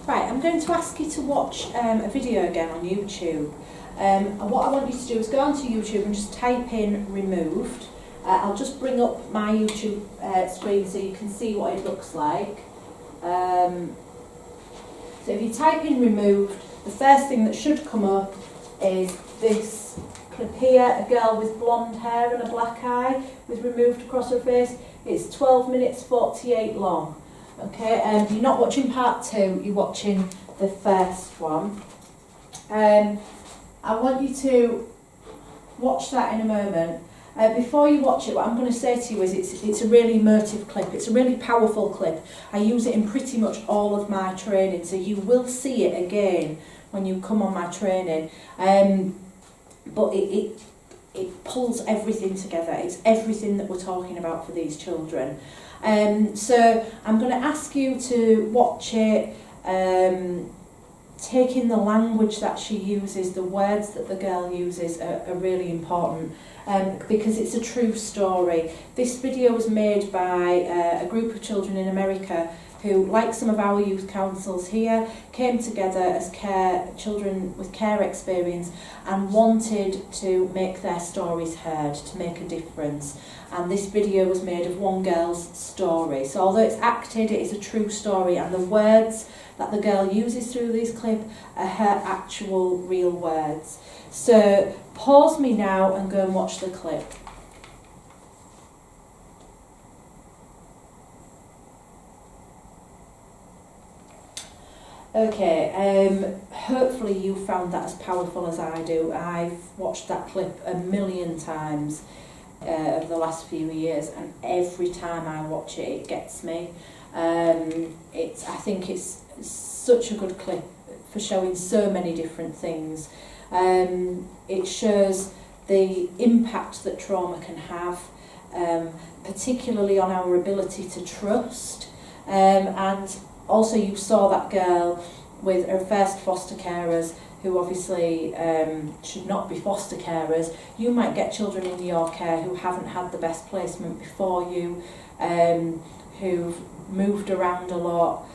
Right, I'm going to ask you to watch a video again on YouTube. And what I want you to do is go onto YouTube and just type in removed. I'll just bring up my YouTube screen so you can see what it looks like. So if you type in removed, the first thing that should come up is this clip here, a girl with blonde hair and a black eye with removed across her face. It's 12 minutes 48 long. Okay, you're not watching part 2, you're watching the first one. I want you to watch that in a moment. Before you watch it, what I'm going to say to you is it's a really emotive clip. It's a really powerful clip. I use it in pretty much all of my training, so you will see it again when you come on my training. But it pulls everything together. It's everything that we're talking about for these children. So I'm going to ask you to watch it, take in the language that she uses, the words that the girl uses are really important. Because it's a true story. This video was made by a group of children in America who, like some of our youth councils here, came together as children with care experience and wanted to make their stories heard, to make a difference. And this video was made of one girl's story. So although it's acted, it is a true story, and the words that the girl uses through this clip are her actual real words. So pause me now and go and watch the clip. Okay, hopefully you found that as powerful as I do. I've watched that clip a million times over the last few years, and every time I watch it, it gets me. I think it's such a good clip for showing so many different things. It shows the impact that trauma can have, particularly on our ability to trust. And also you saw that girl with her first foster carers, who obviously should not be foster carers. You might get children in your care who haven't had the best placement before you, who've moved around a lot.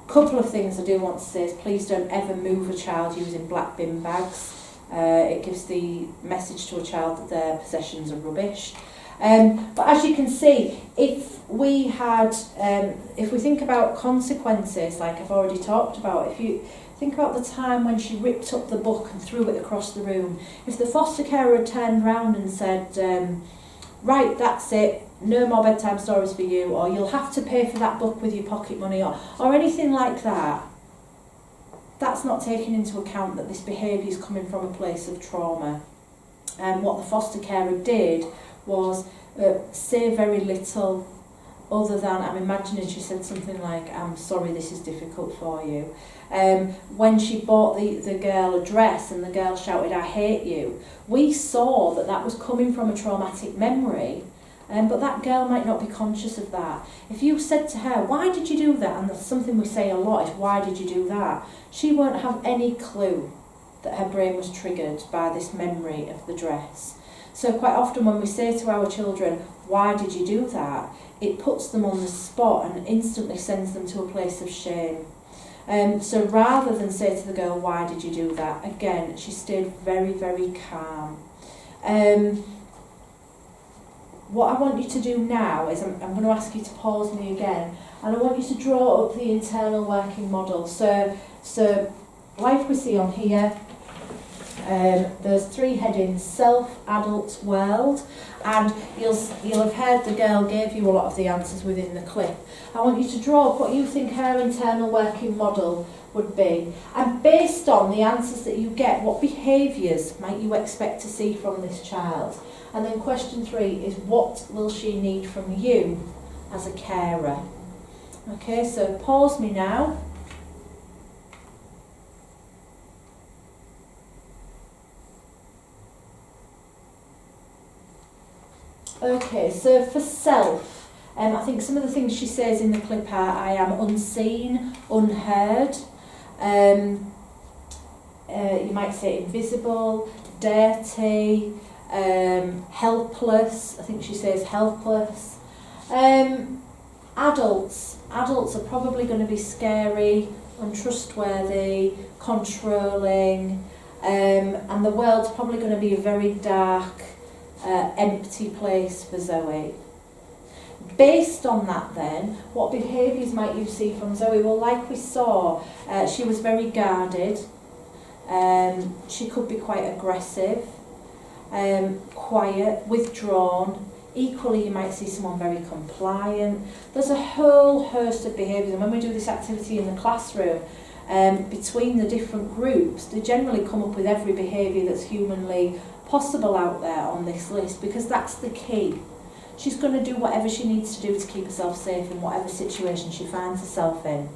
Couple of things I do want to say is please don't ever move a child using black bin bags. It gives the message to a child that their possessions are rubbish. But as you can see, if we think about consequences, like I've already talked about, if you think about the time when she ripped up the book and threw it across the room, if the foster carer had turned round and said, right, that's it, no more bedtime stories for you, or you'll have to pay for that book with your pocket money, or anything like that, that's not taking into account that this behaviour is coming from a place of trauma. And what the foster carer did was say very little, other than, I'm imagining she said something like, I'm sorry this is difficult for you. When she bought the girl a dress and the girl shouted, I hate you, we saw that was coming from a traumatic memory. But that girl might not be conscious of that. If you said to her, why did you do that? And that's something we say a lot, is why did you do that? She won't have any clue that her brain was triggered by this memory of the dress. So quite often when we say to our children, why did you do that? It puts them on the spot and instantly sends them to a place of shame. So rather than say to the girl, why did you do that? Again, she stayed very, very calm. What I want you to do now is I'm going to ask you to pause me again, and I want you to draw up the internal working model. So like we see on here, there's 3 headings: self, adult, world, and you'll have heard the girl gave you a lot of the answers within the clip. I want you to draw up what you think her internal working model would be, and based on the answers that you get, what behaviours might you expect to see from this child? And then question 3 is, what will she need from you as a carer? Okay, so pause me now. Okay, so for self, I think some of the things she says in the clip are, I am unseen, unheard. You might say invisible, dirty, helpless. I think she says helpless. Adults are probably going to be scary, untrustworthy, controlling, and the world's probably going to be a very dark, empty place for Zoe. Based on that then, what behaviours might you see from Zoe? Well, like we saw, she was very guarded. She could be quite aggressive, quiet, withdrawn. Equally, you might see someone very compliant. There's a whole host of behaviours, and when we do this activity in the classroom, between the different groups, they generally come up with every behaviour that's humanly possible out there on this list, because that's the key. She's going to do whatever she needs to do to keep herself safe in whatever situation she finds herself in.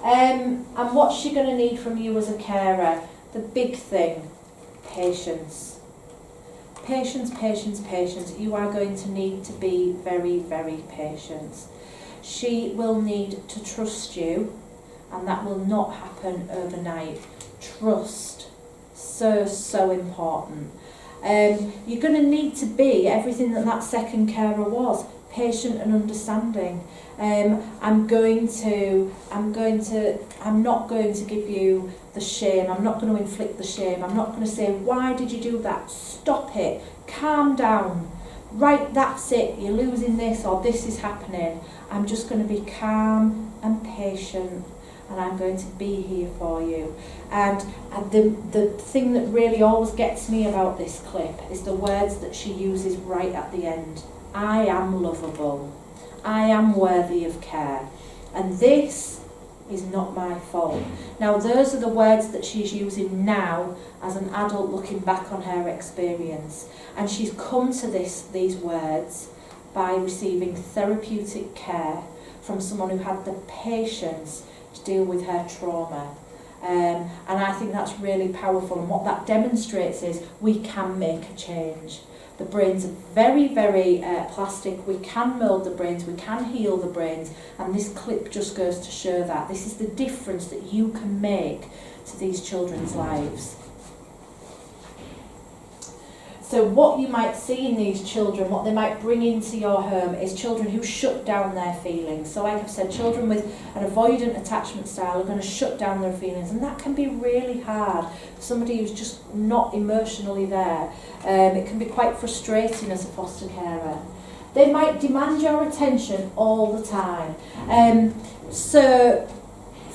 And what's she going to need from you as a carer? The big thing, patience. Patience, patience, patience. You are going to need to be very, very patient. She will need to trust you, and that will not happen overnight. Trust. So important. You're going to need to be everything that second carer was, patient and understanding. I'm not going to give you the shame. I'm not going to inflict the shame. I'm not going to say, why did you do that? Stop it. Calm down. Right, that's it. You're losing this, or this is happening. I'm just going to be calm and patient, and I'm going to be here for you. And the thing that really always gets me about this clip is the words that she uses right at the end. I am lovable. I am worthy of care. And this is not my fault. Now, those are the words that she's using now as an adult looking back on her experience. And she's come to these words by receiving therapeutic care from someone who had the patience to deal with her trauma. And I think that's really powerful, and what that demonstrates is we can make a change. The brains are very, very plastic. We can mould the brains, we can heal the brains, and this clip just goes to show that. This is the difference that you can make to these children's lives. So what you might see in these children, what they might bring into your home, is children who shut down their feelings. So like I've said, children with an avoidant attachment style are going to shut down their feelings, and that can be really hard for somebody who's just not emotionally there. It can be quite frustrating as a foster carer. They might demand your attention all the time. So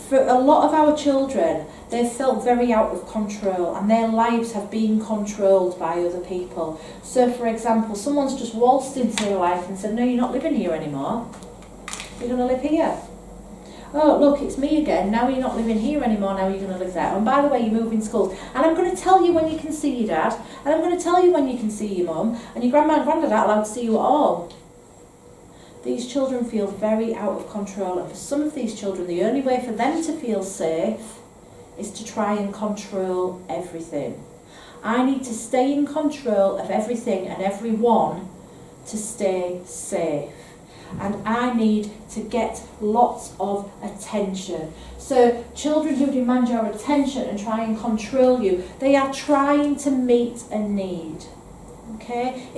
for a lot of our children, they've felt very out of control, and their lives have been controlled by other people. So for example, someone's just waltzed into their life and said, no, you're not living here anymore. You're going to live here. Oh, look, it's me again. Now you're not living here anymore. Now you're going to live there. And by the way, you're moving schools. And I'm going to tell you when you can see your dad. And I'm going to tell you when you can see your mum. And your grandma and granddad aren't allowed to see you at all. These children feel very out of control. And for some of these children, the only way for them to feel safe is to try and control everything. I need to stay in control of everything and everyone to stay safe. And I need to get lots of attention. So children who demand your attention and try and control you, they are trying to meet a need. Okay?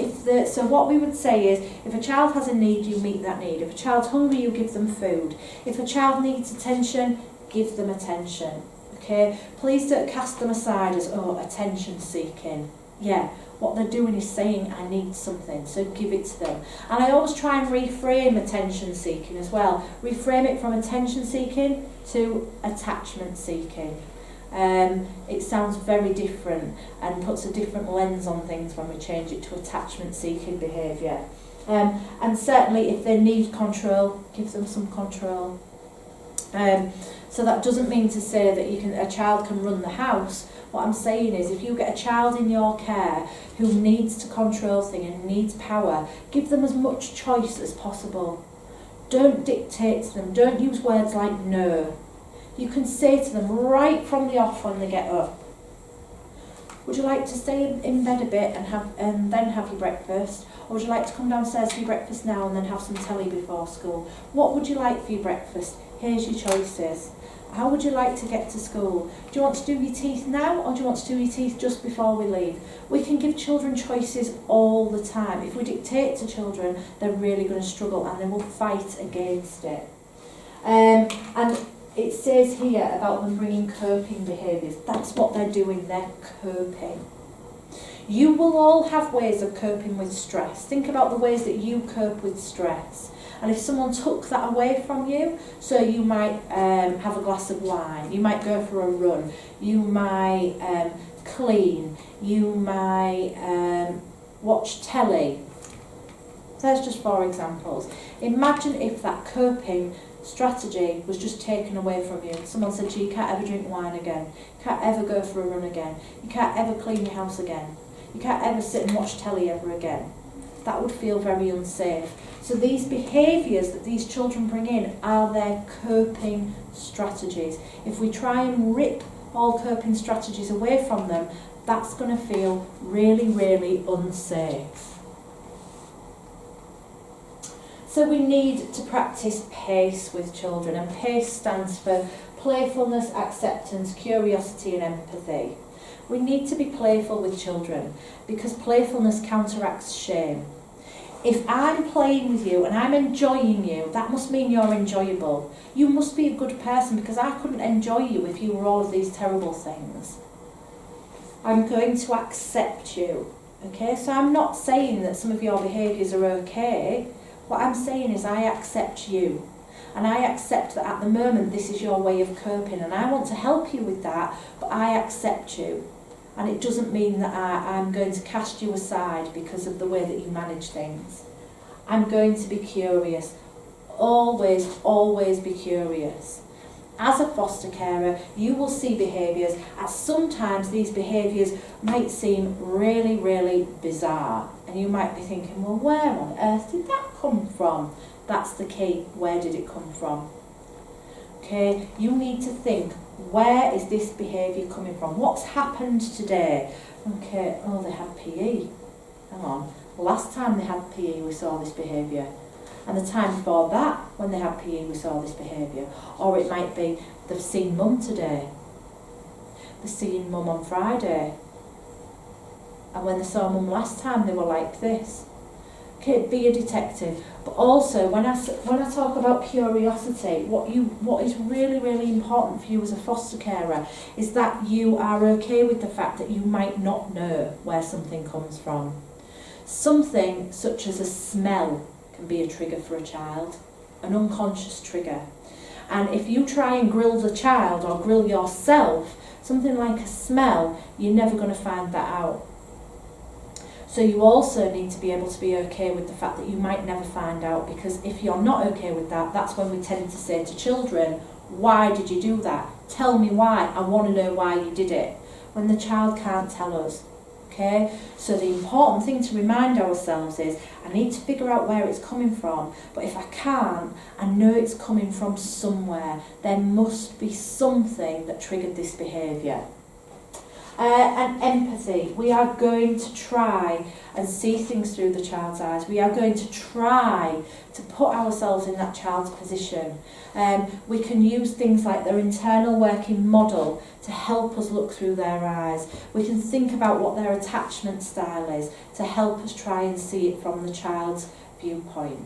So what we would say is, if a child has a need, you meet that need. If a child's hungry, you give them food. If a child needs attention, give them attention. Okay? Please don't cast them aside as, oh, attention seeking. Yeah, what they're doing is saying, I need something, so give it to them. And I always try and reframe attention seeking as well. Reframe it from attention seeking to attachment seeking. It sounds very different and puts a different lens on things when we change it to attachment seeking behaviour. And certainly if they need control, give them some control. So that doesn't mean to say that a child can run the house. What I'm saying is, if you get a child in your care who needs to control things and needs power, give them as much choice as possible. Don't dictate to them. Don't use words like no. You can say to them right from the off when they get up, would you like to stay in bed a bit and then have your breakfast? Or would you like to come downstairs for your breakfast now and then have some telly before school? What would you like for your breakfast? Here's your choices. How would you like to get to school? Do you want to do your teeth now, or do you want to do your teeth just before we leave? We can give children choices all the time. If we dictate to children, they're really going to struggle and they will fight against it. And it says here about them bringing coping behaviours. That's what they're doing, they're coping. You will all have ways of coping with stress. Think about the ways that you cope with stress. And if someone took that away from you, so you might have a glass of wine, you might go for a run, you might clean, you might watch telly. There's just 4 examples. Imagine if that coping strategy was just taken away from you. Someone said to you, you can't ever drink wine again, you can't ever go for a run again, you can't ever clean your house again, you can't ever sit and watch telly ever again. That would feel very unsafe. So these behaviours that these children bring in are their coping strategies. If we try and rip all coping strategies away from them, that's going to feel really, really unsafe. So we need to practice PACE with children, and PACE stands for playfulness, acceptance, curiosity and empathy. We need to be playful with children because playfulness counteracts shame. If I'm playing with you and I'm enjoying you, that must mean you're enjoyable. You must be a good person because I couldn't enjoy you if you were all of these terrible things. I'm going to accept you. Okay, so I'm not saying that some of your behaviours are okay. What I'm saying is I accept you. And I accept that at the moment this is your way of coping and I want to help you with that, but I accept you. And it doesn't mean that I'm going to cast you aside because of the way that you manage things. I'm going to be curious. Always, always be curious. As a foster carer, you will see behaviours, and sometimes these behaviours might seem really, really bizarre. And you might be thinking, well, where on earth did that come from? That's the key. Where did it come from? Okay, you need to think, where is this behaviour coming from? What's happened today? Okay, oh, they had PE. Hang on. Last time they had PE, we saw this behaviour. And the time before that, when they had PE, we saw this behaviour. Or it might be, they've seen mum today. They're seeing mum on Friday. And when they saw mum last time, they were like this. Okay, be a detective. But also, when I talk about curiosity, what is really, really important for you as a foster carer is that you are okay with the fact that you might not know where something comes from. Something such as a smell can be a trigger for a child, an unconscious trigger. And if you try and grill the child or grill yourself, something like a smell, you're never going to find that out. So you also need to be able to be okay with the fact that you might never find out, because if you're not okay with that, that's when we tend to say to children, why did you do that? Tell me why, I want to know why you did it. When the child can't tell us. Okay? So the important thing to remind ourselves is, I need to figure out where it's coming from, but if I can't, I know it's coming from somewhere. There must be something that triggered this behaviour. And empathy. We are going to try and see things through the child's eyes. We are going to try to put ourselves in that child's position. We can use things like their internal working model to help us look through their eyes. We can think about what their attachment style is to help us try and see it from the child's viewpoint.